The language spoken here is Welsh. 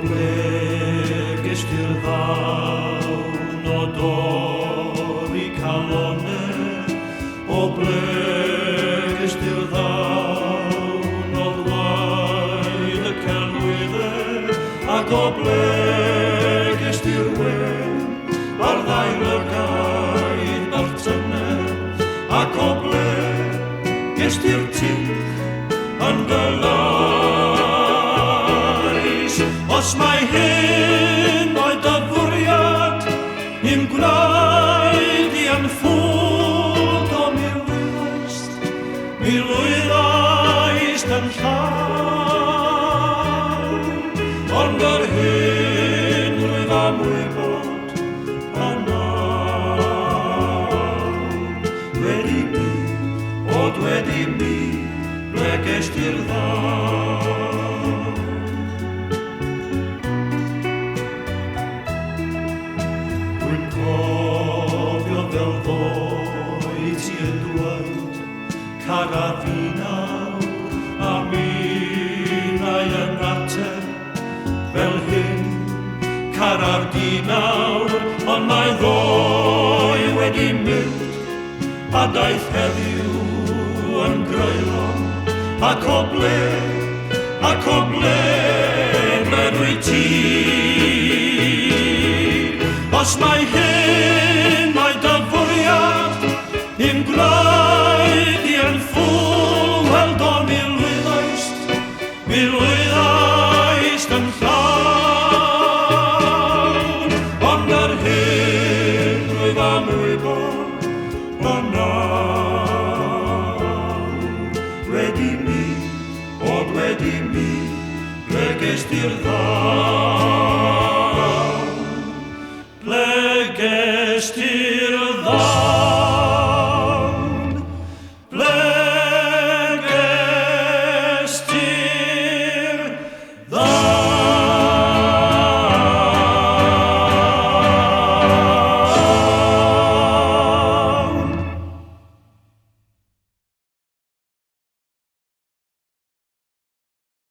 blek estir ddawn o dorri calone, o blek estir ddawn o ddwaid y celwydde, ac o blek estir wen ar ddau lygaid bartyne, ac o blek estir tync yn dy lais. Os mae hyn o'i dy fwriad, ni'n gwneud i yn ffwg o mi lwyddaist yn llawn. Ond yr hyn rwyf am wybod yna. Wedi mi, ble gest i'r ddawn. Rwy'n cofio fel ddoe ti yn dweud, cara fi nawr, a minnau yn ateb fel hyn. Cara'r di nawr, ond mae ddoe wedi mynd, a daeth heddiw yn groelon, ac o ble dwi ti. Os mae hyn o'i dy fwriad, ni'n gwneud i yn ffwg, wel do mi lwyddaist yn llawn. Ond yr hyn rwyf am wybod yna. Wedi mi, ble gest i'r ddawn.